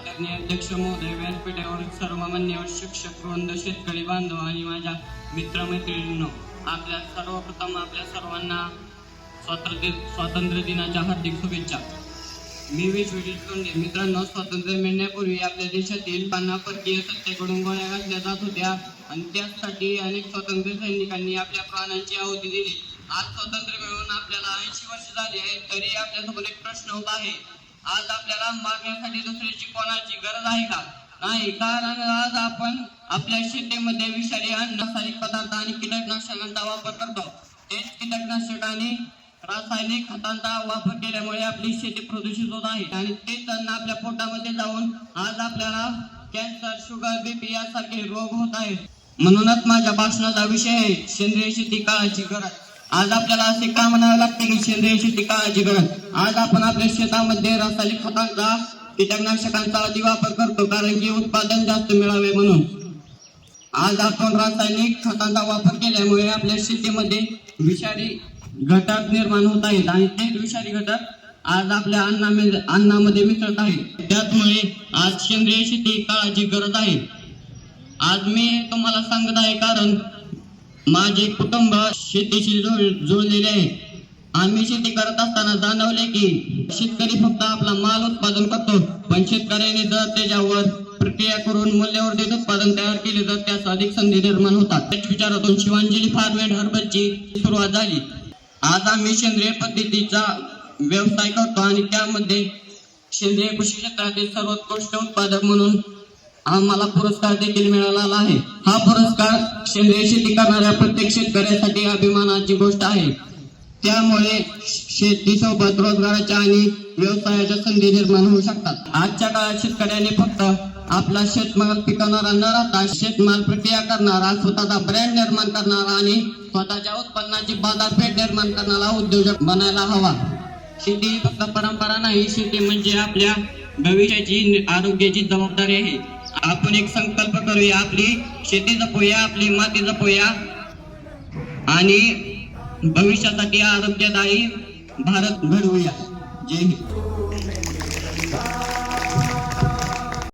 आदरणीय अध्यक्ष महोदय, व्यासपीठावरील सर्व मान्यवर शिक्षक वृंद, शेतकरी बांधव आणि माझ्या मित्रमैत्रिणींनो, आपल्या सर्वप्रथम आपल्या सर्वांना स्वातंत्र्य दिनाच्या हार्दिक शुभेच्छा. मी विश्वजित तोंडे. मित्रांनो, स्वातंत्र्य मिळण्यापूर्वी आपल्या देशातील लोकांना परकीय सत्तेकडून गोळ्या घातल्या जात होत्या आणि त्यासाठी अनेक स्वातंत्र्य सैनिकांनी आपल्या प्राणांची आहुती दिली. आज स्वातंत्र्य मिळून आपल्याला 80 वर्ष झाली आहेत, तरी आपल्यासमोर एक प्रश्न उभा आहे. आज आपल्याला मागण्यासाठी दुसऱ्याची कोणाची गरज आहे का? नाही, कारण आज आपण आपल्या शेतीमध्ये विषारी अन्न, रासायनिक पदार्थ आणि कीटकनाशकांचा वापर करतो. तेच कीटकनाशक आणि रासायनिक खतांचा वापर केल्यामुळे आपली शेती प्रदूषित होत आहे आणि तेच अन्न आपल्या पोटामध्ये जाऊन आज आपल्याला कॅन्सर, शुगर, बीपी यासारखे रोग होत आहेत. म्हणूनच माझ्या भाषणाचा विषय आहे सेंद्रिय शेती काळाची गरज. आज आपल्याला असे का म्हणावे लागते की सेंद्रिय शेती काळाची गरज? आज आपण आपल्या शेतामध्ये रासायनिक खतांचा, कीटकनाशकांचा अति वापर करतो कारण की उत्पादन जास्त मिळावे म्हणून. आज आपण रासायनिक खतांचा वापर केल्यामुळे आपल्या शेतीमध्ये विषारी घटक निर्माण होत आहेत आणि तेच विषारी घटक आज आपल्या अन्नामध्ये मिसळत आहेत. त्यामुळे आज सेंद्रिय शेती काळाची गरज आहे. आज मी तुम्हाला सांगत आहे कारण माझे कुटुंब शेतीशी जुळलेले आहे. आम्ही शेती करत असताना जाणवले की शेतकरी फक्त आपला माल उत्पादन करतो, पण शेतकऱ्याने जर त्याच्यावर प्रक्रिया करून मूल्यावर्धित उत्पादन तयार केले तर त्यास अधिक संधी निर्माण होतात. त्याच विचारातून शिवांजली फार्म अँड हर्बलची सुरुवात झाली. आज आम्ही सेंद्रिय पद्धतीचा व्यवसाय करतो आणि त्यामध्ये सेंद्रिय कृषी क्षेत्रातील सर्वोत्कृष्ट उत्पादक म्हणून आम्हाला पुरस्कार देखील मिळाला आहे. हा पुरस्कार सेंद्रिय शेती करणाऱ्या प्रत्येक शेतकऱ्यासाठी अभिमानाची गोष्ट आहे. त्यामुळे शेतीसोबत रोजगाराच्या आणि व्यवसायाच्या संधी निर्माण होऊ शकतात. आजच्या काळात शेतकऱ्याने फक्त आपला शेतमाल पिकवणारा न राहता शेतमाल प्रक्रिया करणारा, स्वतःचा ब्रँड निर्माण करणारा आणि स्वतःच्या उत्पन्नाची बाजारपेठ निर्माण करणारा उद्योजक बनायला हवा. शेती ही फक्त परंपरा नाही, शेती म्हणजे आपल्या भविष्याची, आरोग्याची जबाबदारी आहे. आपण एक संकल्प करूया, आपली शेती जपूया, आपली माती जपूया आणि भविष्यासाठी आरोग्यदायी भारत घडवूया. जय हिंद.